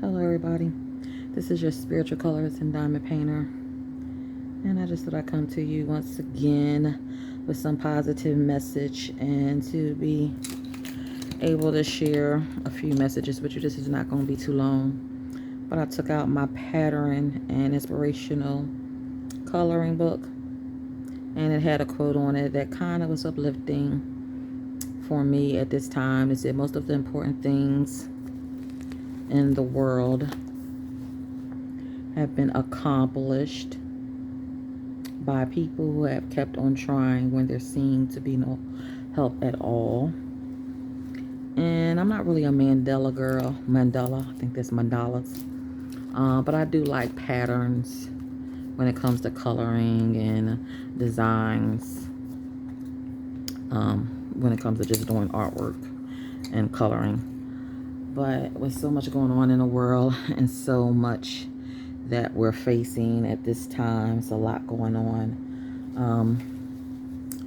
Hello everybody, this is your spiritual colorist and diamond painter, and I just thought I'd come to you once again with some positive message and to be able to share a few messages with you. This is not going to be too long, but I took out my pattern and inspirational coloring book, and it had a quote on it that kind of was uplifting for me at this time. It said most of the important things in the world have been accomplished by people who have kept on trying when there seemed to be no help at all. And I'm not really a Mandela girl. I think that's mandalas. But I do like patterns when it comes to coloring and designs. When it comes to just doing artwork and coloring. But with so much going on in the world and so much that we're facing at this time, it's a lot going on.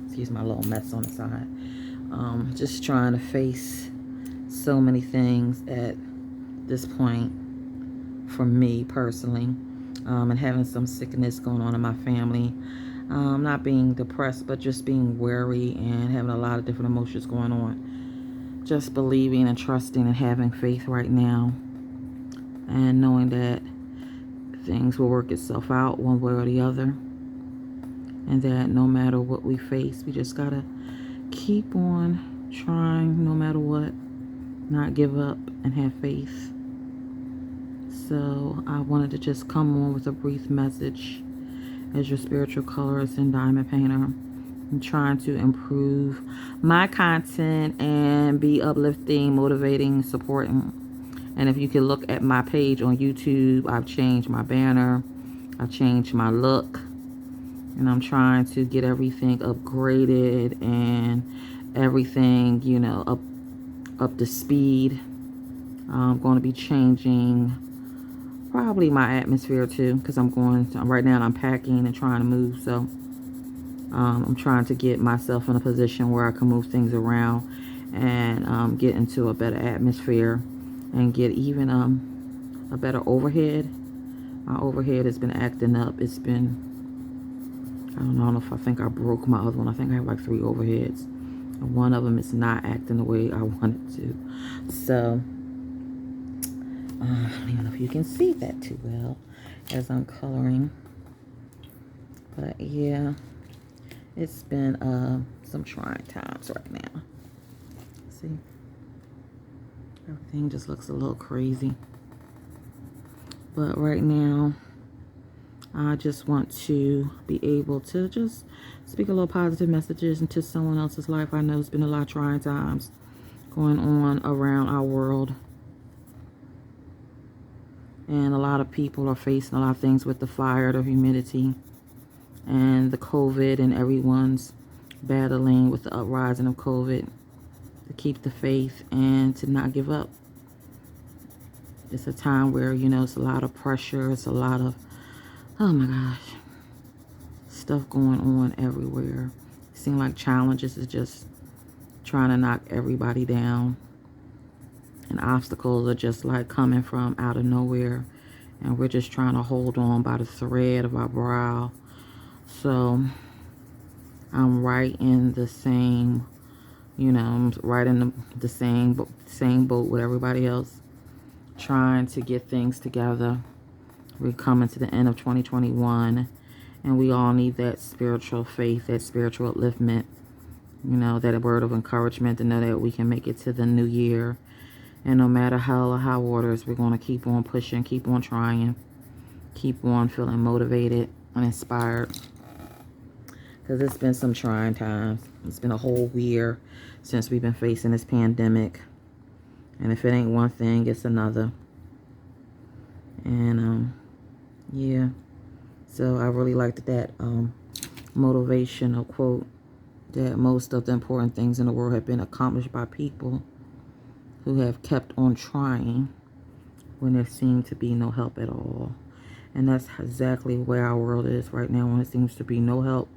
Excuse my little mess on the side. Just trying to face so many things at this point for me personally, and having some sickness going on in my family. Not being depressed, but just being wary and having a lot of different emotions going on. Just believing and trusting and having faith right now, and knowing that things will work itself out one way or the other, and that no matter what we face, we just gotta keep on trying no matter what, not give up, and have faith. So I wanted to just come on with a brief message as your spiritual colorist and diamond painter. I'm trying to improve my content and be uplifting, motivating, supporting. And if you can look at my page on YouTube, I've changed my banner, I've changed my look, and I'm trying to get everything upgraded and everything, up to speed. I'm going to be changing probably my atmosphere too, because right now I'm packing and trying to move, so I'm trying to get myself in a position where I can move things around and get into a better atmosphere and get even a better overhead. My overhead has been acting up. It's been, I don't know if I think I broke my other one. I think I have like 3 overheads. And one of them is not acting the way I want it to. So, I don't even know if you can see that too well as I'm coloring. But yeah, it's been some trying times right now. See? Everything just looks a little crazy. But right now, I just want to be able to just speak a little positive messages into someone else's life. I know it's been a lot of trying times going on around our world. And a lot of people are facing a lot of things with the fire, the humidity, and the COVID, and everyone's battling with the uprising of COVID to keep the faith and to not give up. It's a time where, it's a lot of pressure. It's a lot of, oh my gosh, stuff going on everywhere. It seems like challenges is just trying to knock everybody down. And obstacles are just like coming from out of nowhere. And we're just trying to hold on by the thread of our brow. So I'm right in the same, I'm right in the same boat with everybody else, trying to get things together. We're coming to the end of 2021, and we all need that spiritual faith, that spiritual upliftment, that word of encouragement to know that we can make it to the new year. And no matter hell or high waters, we're going to keep on pushing, keep on trying, keep on feeling motivated and inspired. Because it's been some trying times. It's been a whole year since we've been facing this pandemic. And if it ain't one thing, it's another. And, yeah. So I really liked that motivational quote that most of the important things in the world have been accomplished by people who have kept on trying when there seemed to be no help at all. And that's exactly where our world is right now, when it seems to be no help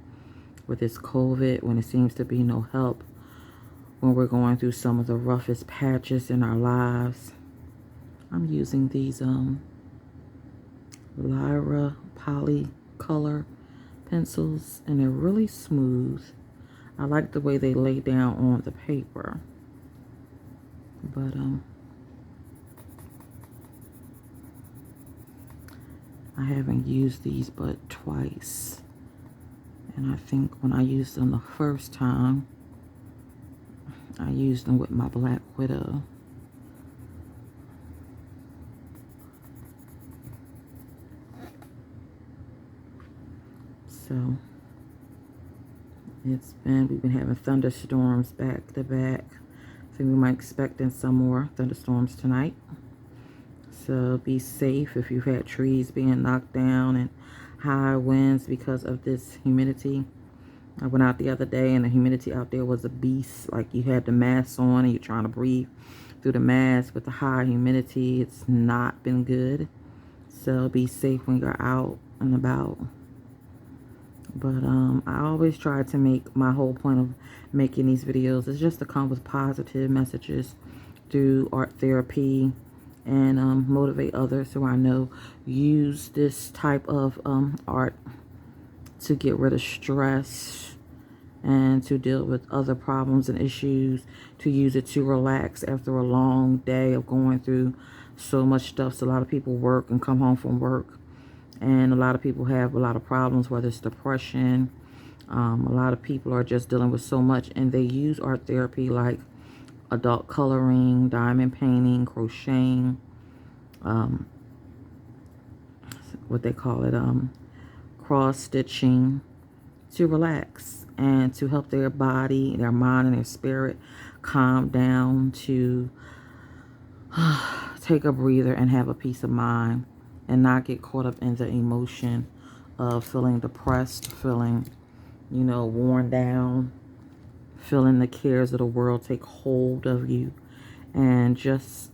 with this COVID, when it seems to be no help when we're going through some of the roughest patches in our lives. I'm using these Lyra Poly Color pencils, and they're really smooth. I like the way they lay down on the paper. But I haven't used these but twice. And I think when I used them the first time, I used them with my Black Widow. So we've been having thunderstorms back to back. I think we might expecting some more thunderstorms tonight. So be safe if you've had trees being knocked down and high winds because of this humidity. I went out the other day and the humidity out there was a beast. Like, you had the mask on and you're trying to breathe through the mask with the high humidity. It's not been good. So be safe when you're out and about. But I always try to make, my whole point of making these videos is just to come with positive messages through art therapy and motivate others who I know use this type of art to get rid of stress and to deal with other problems and issues, to use it to relax after a long day of going through so much stuff. So a lot of people work and come home from work, and a lot of people have a lot of problems, whether it's depression. A lot of people are just dealing with so much, and they use art therapy like adult coloring, diamond painting, crocheting, what they call it, cross stitching, to relax and to help their body, their mind, and their spirit calm down, to take a breather and have a peace of mind and not get caught up in the emotion of feeling depressed, feeling, worn down, feeling the cares of the world take hold of you, and just,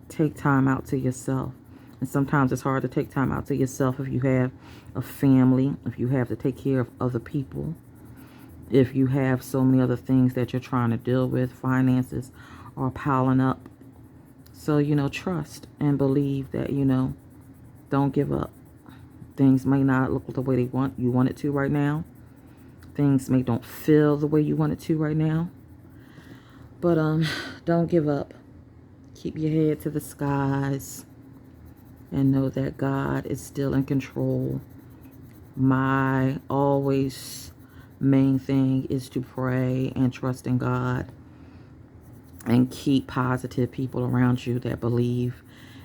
take time out to yourself. And sometimes it's hard to take time out to yourself if you have a family, if you have to take care of other people, if you have so many other things that you're trying to deal with, finances are piling up. So, trust and believe that, don't give up. Things may not look the way you want it to right now. Things may don't feel the way you want it to right now. But don't give up. Keep your head to the skies and know that God is still in control. My always main thing is to pray and trust in God, and keep positive people around you that believe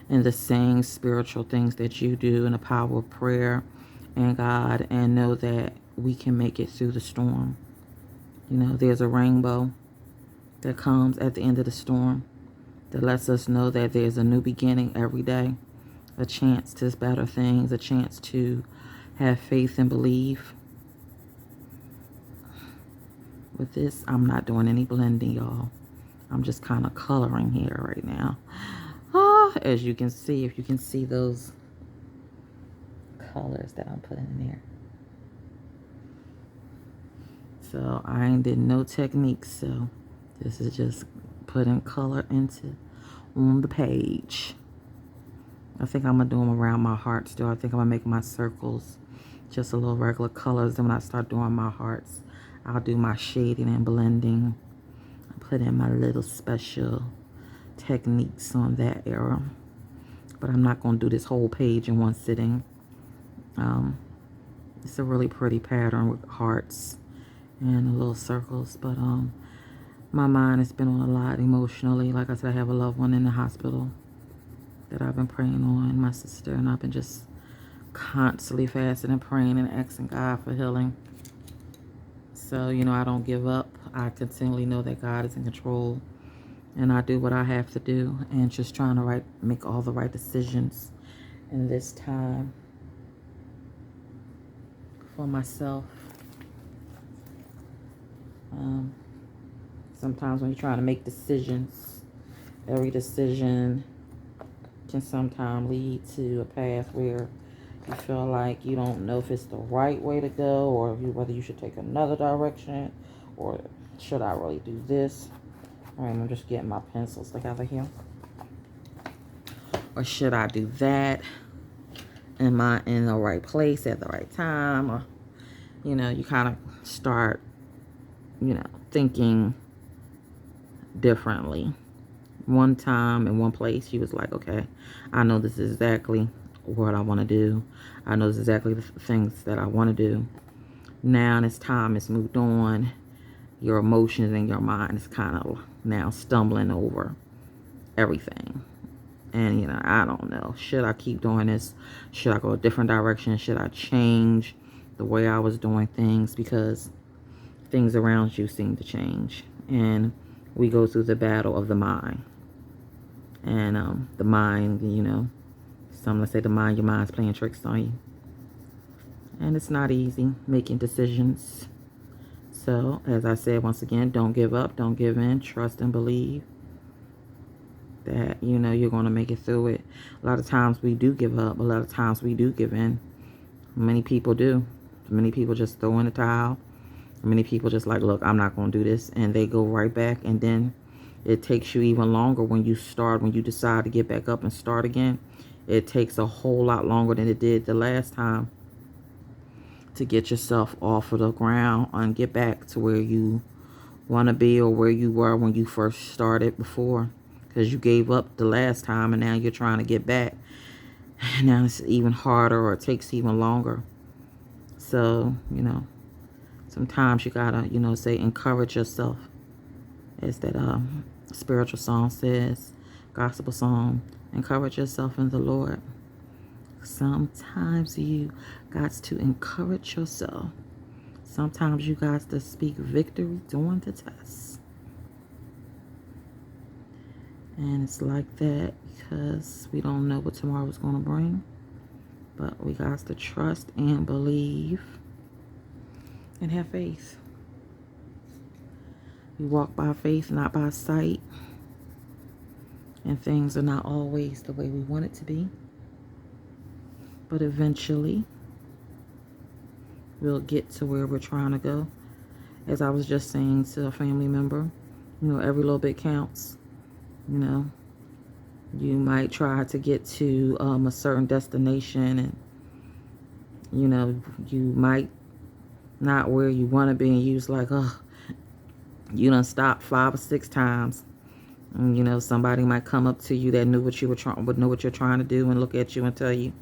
in the same spiritual things that you do, and the power of prayer and God, and know that we can make it through the storm. There's a rainbow that comes at the end of the storm that lets us know that there's a new beginning every day, a chance to better things, a chance to have faith and believe. With this, I'm not doing any blending, y'all. I'm just kind of coloring here right now. As you can see, if you can see those colors that I'm putting in there. So I ain't did no techniques, so this is just putting color on the page. I think I'm gonna do them around my hearts still. I think I'm gonna make my circles just a little regular colors. Then when I start doing my hearts, I'll do my shading and blending. Put in my little special techniques on that era. But I'm not gonna do this whole page in one sitting. It's a really pretty pattern with hearts and the little circles. But my mind has been on a lot emotionally. Like I said, I have a loved one in the hospital that I've been praying on, my sister, and I've been just constantly fasting and praying and asking God for healing. So, I don't give up. I continually know that God is in control, and I do what I have to do, and just trying to make all the right decisions in this time for myself. Sometimes when you're trying to make decisions, every decision can sometimes lead to a path where you feel like you don't know if it's the right way to go, or whether you should take another direction, or should I really do this. All right, I'm just getting my pencils together here. Or should I do that? Am I in the right place at the right time? Or, you kind of start, thinking differently. One time in one place, she was like, okay, I know this is exactly what I want to do. I know this is exactly the things that I want to do. Now this time it's moved on. Your emotions and your mind is kind of now stumbling over everything. And, I don't know. Should I keep doing this? Should I go a different direction? Should I change the way I was doing things? Because things around you seem to change. And we go through the battle of the mind. And the mind, some let's say the mind, your mind's playing tricks on you. And it's not easy making decisions. So, as I said, once again, don't give up, don't give in, trust and believe that, you're going to make it through it. A lot of times we do give up. A lot of times we do give in. Many people do. Many people just throw in the towel. Many people just like, look, I'm not going to do this. And they go right back. And then it takes you even longer when you decide to get back up and start again. It takes a whole lot longer than it did the last time to get yourself off of the ground and get back to where you want to be or where you were when you first started before. Because you gave up the last time and now you're trying to get back. Now it's even harder, or it takes even longer. So, sometimes you gotta, say, encourage yourself. As that spiritual song says, gospel song, encourage yourself in the Lord. Sometimes you got to encourage yourself. Sometimes you got to speak victory during the test. And it's like that because we don't know what tomorrow's going to bring. But we got to trust and believe and have faith. We walk by faith, not by sight. And things are not always the way we want it to be. But eventually, we'll get to where we're trying to go. As I was just saying to a family member, every little bit counts. You might try to get to a certain destination, and you might not where you want to be, and you was like, oh, you done stopped 5 or 6 times. And somebody might come up to you that knew what you were would know what you're trying to do, and look at you and tell you,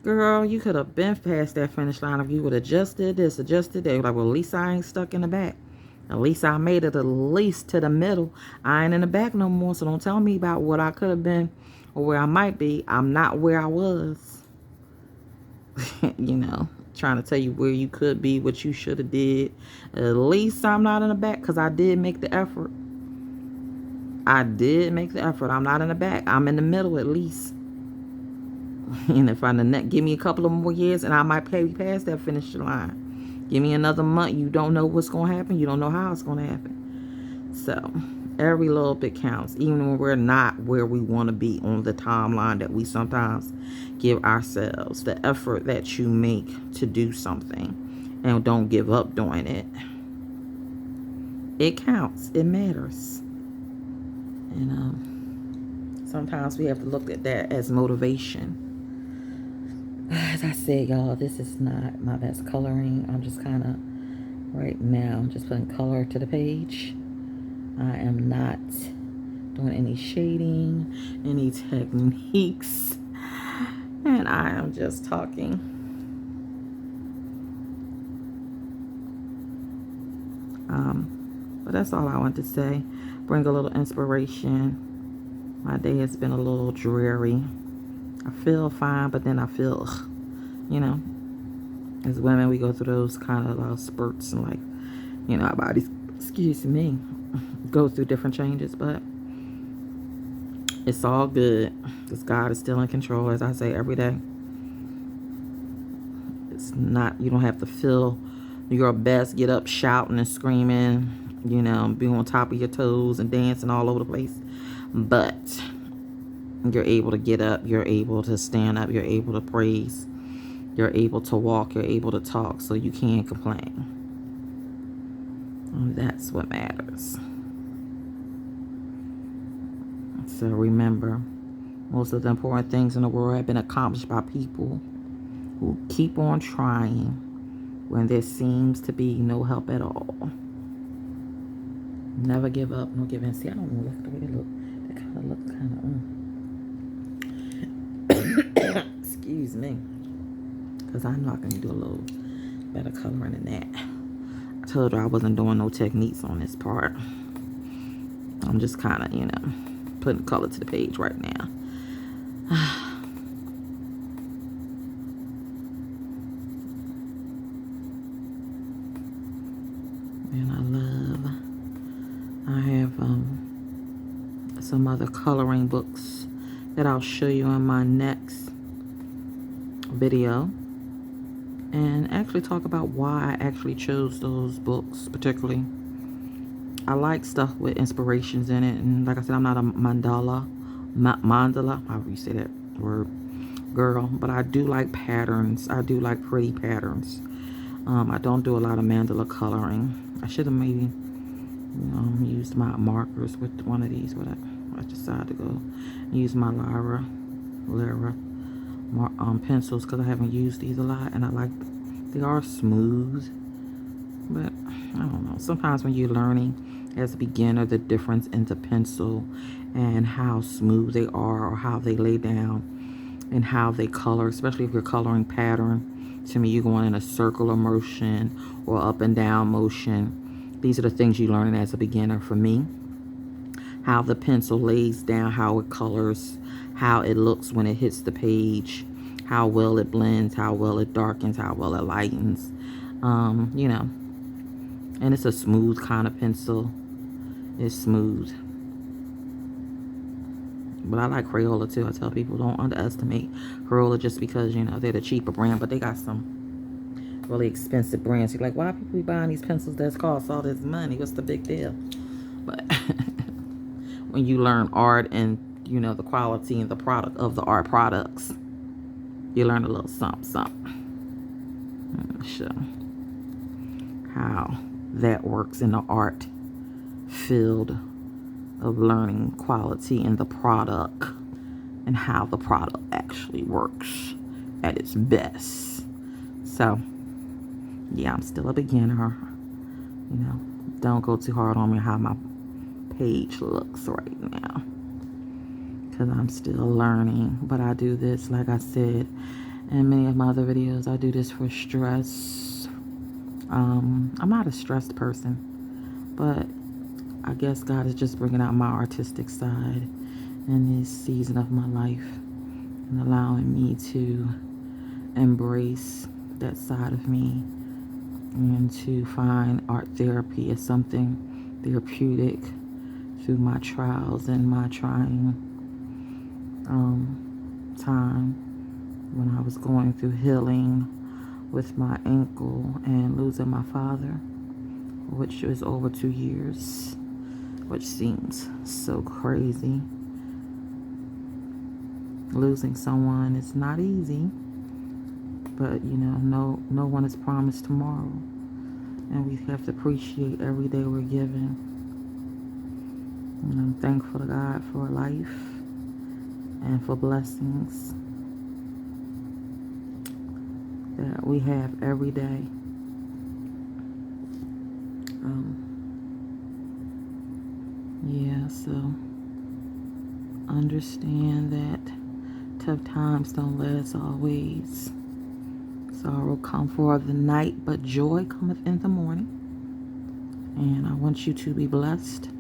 girl, you could have been past that finish line if you would have just did this, adjusted that. Like, well, at least I ain't stuck in the back. At least I made it at least to the middle. I ain't in the back no more, so don't tell me about what I could have been or where I might be. I'm not where I was. Trying to tell you where you could be, what you should have did. At least I'm not in the back because I did make the effort. I did make the effort. I'm not in the back. I'm in the middle at least. And if give me a couple of more years and I might pay past that finish line. Give me another month. You don't know what's going to happen. You don't know how it's going to happen. So every little bit counts. Even when we're not where we want to be on the timeline that we sometimes give ourselves. The effort that you make to do something. And don't give up doing it. It counts. It matters. And sometimes we have to look at that as motivation. As I said, y'all, this is not my best coloring. I'm just kind of, right now, just putting color to the page. I am not doing any shading, any techniques. And I am just talking. But that's all I want to say. Bring a little inspiration. My day has been a little dreary. I feel fine, but then I feel, as women, we go through those kind of spurts and our bodies, excuse me, go through different changes, but it's all good because God is still in control, as I say every day. It's not, you don't have to feel your best, get up shouting and screaming, be on top of your toes and dancing all over the place, but you're able to get up, you're able to stand up, you're able to praise, you're able to walk, you're able to talk, so you can't complain. And that's what matters. So remember, Most of the important things in the world have been accomplished by people who keep on trying when there seems to be no help at all. Never give up, no give in. See, I don't know, look at the way they look. They kind of look kind of, excuse me. Because I know I can do a little better coloring than that. I told you I wasn't doing no techniques on this part. I'm just kind of, you know, putting color to the page right now. And I have some other coloring books that I'll show you in my next video, and actually talk about why I actually chose those books particularly. I like stuff with inspirations in it, and like I said, I'm not a mandala, however you say that word, girl, but I do like patterns. I do like pretty patterns. I don't do a lot of mandala coloring. I should have maybe used my markers with one of these, but I decided to go use my Lyra pencils because I haven't used these a lot, and I like, they are smooth, but I don't know, sometimes when you're learning as a beginner the difference in the pencil and how smooth they are, or how they lay down and how they color, especially if you're coloring pattern. To me, you're going in a circular motion or up and down motion. These are the things you learn as a beginner. For me, how the pencil lays down, how it colors, how it looks when it hits the page, how well it blends, how well it darkens, how well it lightens, you know. And it's a smooth kind of pencil. It's smooth. But I like Crayola too. I tell people don't underestimate Crayola just because, you know, they're the cheaper brand, but they got some really expensive brands. You're like, why are people buying these pencils that cost all this money? What's the big deal? But when you learn art and, you know, the quality and the product of the art products, you learn a little something. Show how that works in the art field of learning quality in the product and how the product actually works at its best. So yeah, I'm still a beginner, you know. Don't go too hard on me how my page looks right now, because I'm still learning. But I do this, like I said in many of my other videos, I do this for stress. I'm not a stressed person, but I guess God is just bringing out my artistic side in this season of my life and allowing me to embrace that side of me and to find art therapy as something therapeutic through my trials and my trying time when I was going through healing with my ankle and losing my father, which was over 2 years, which seems so crazy. Losing someone is not easy, but you know, no one is promised tomorrow, and we have to appreciate every day we're given. And I'm thankful to God for life and for blessings that we have every day. Yeah, so understand that tough times don't last always. Sorrow come for the night, but joy cometh in the morning. And I want you to be blessed.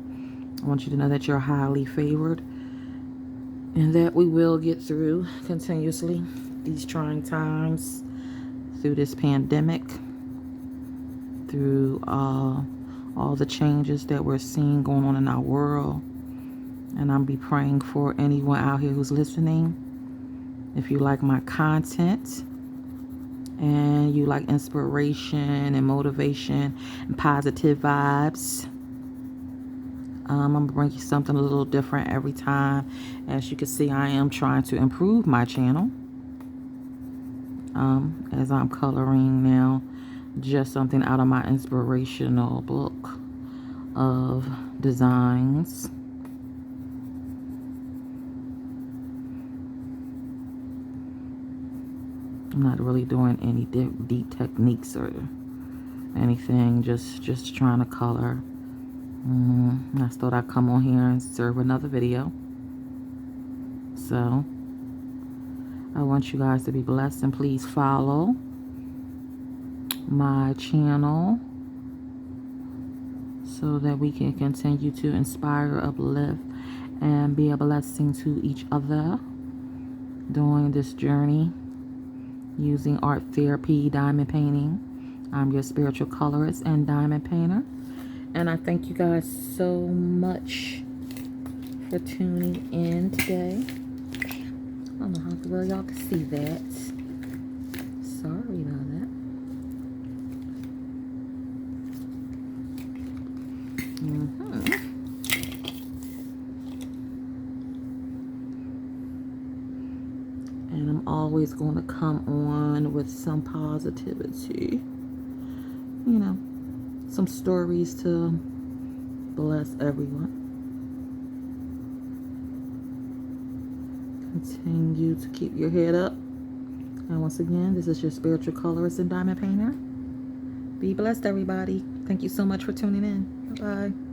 I want you to know that you're highly favored and that we will get through continuously these trying times, through this pandemic, through all the changes that we're seeing going on in our world. And I'll be praying for anyone out here who's listening. If you like my content and you like inspiration and motivation and positive vibes, I'm going to bring you something a little different every time. As you can see, I am trying to improve my channel as I'm coloring now just something out of my inspirational book of designs. I'm not really doing any deep techniques or anything. Just trying to color. I just thought I'd come on here and serve another video. So I want you guys to be blessed, and please follow my channel so that we can continue to inspire, uplift, and be a blessing to each other during this journey using art therapy, diamond painting. I'm your spiritual colorist and diamond painter, and I thank you guys so much for tuning in today. I don't know how well y'all can see that. Sorry about that. And I'm always going to come on with some positivity. You know, some stories to bless everyone. Continue to keep your head up. And once again, this is your spiritual colorist and diamond painter. Be blessed, everybody. Thank you so much for tuning in. Bye-bye.